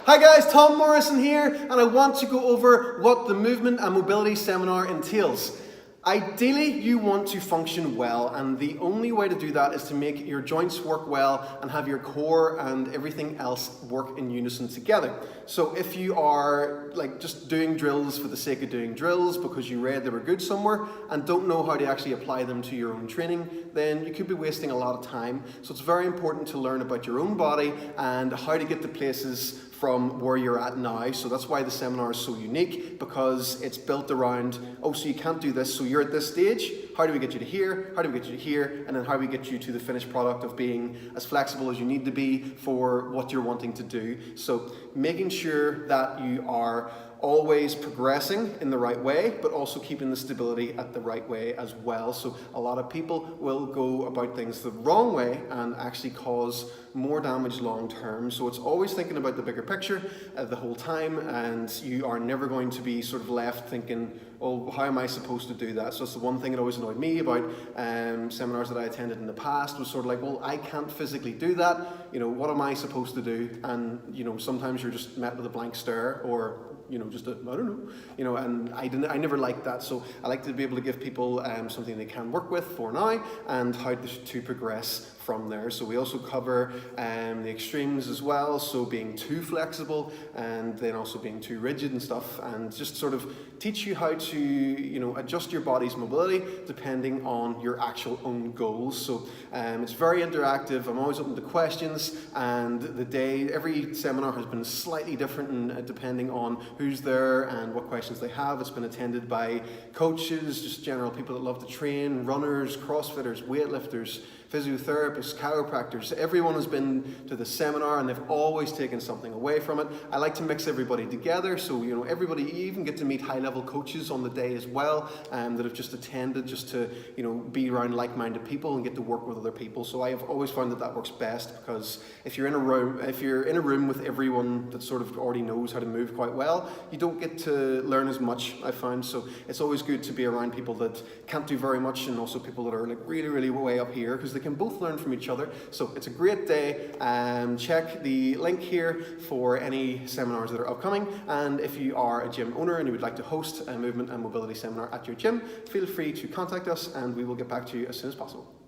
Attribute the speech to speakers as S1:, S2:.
S1: Hi guys, Tom Morrison here, and I want to go over what the movement and mobility seminar entails. Ideally, you want to function well, and the only way to do that is to make your joints work well and have your core and everything else work in unison together. So if you are just doing drills for the sake of doing drills because you read they were good somewhere and don't know how to actually apply them to your own training, then you could be wasting a lot of time. So it's very important to learn about your own body and how to get to places from where you're at now. So that's why the seminar is so unique, because it's built around, oh, so you can't do this, so you're at this stage, how do we get you to here, how do we get you to here, and then how do we get you to the finished product of being as flexible as you need to be for what you're wanting to do. So making sure that you are always progressing in the right way, but also keeping the stability at the right way as well. So a lot of people will go about things the wrong way and actually cause more damage long term. So it's always thinking about the bigger picture the whole time, and you are never going to be sort of left thinking, oh, how am I supposed to do that? So it's the one thing that always annoyed me about seminars that I attended in the past, was sort of like, well, I can't physically do that. What am I supposed to do? And sometimes you're just met with a blank stare, or just I don't know, and I never liked that. So I like to be able to give people something they can work with for now, and how to progress from there. So we also cover the extremes as well, so being too flexible and then also being too rigid and stuff, and just sort of teach you how to adjust your body's mobility depending on your actual own goals. So it's very interactive. I'm always open to questions, and every seminar has been slightly different depending on who's there and what questions they have. It's been attended by coaches, just general people that love to train, runners, crossfitters, weightlifters, physiotherapists, chiropractors. Everyone has been to the seminar and they've always taken something away from it. I like to mix everybody together, so everybody, you even get to meet high-level coaches on the day as well, that have just attended just to be around like-minded people and get to work with other people. So I have always found that works best, because if you're in a room with everyone that sort of already knows how to move quite well, you don't get to learn as much, I find. So it's always good to be around people that can't do very much, and also people that are really, really way up here, because they can both learn from each other. So it's a great day. Check the link here for any seminars that are upcoming, and if you are a gym owner and you would like to host a movement and mobility seminar at your gym, feel free to contact us and we will get back to you as soon as possible.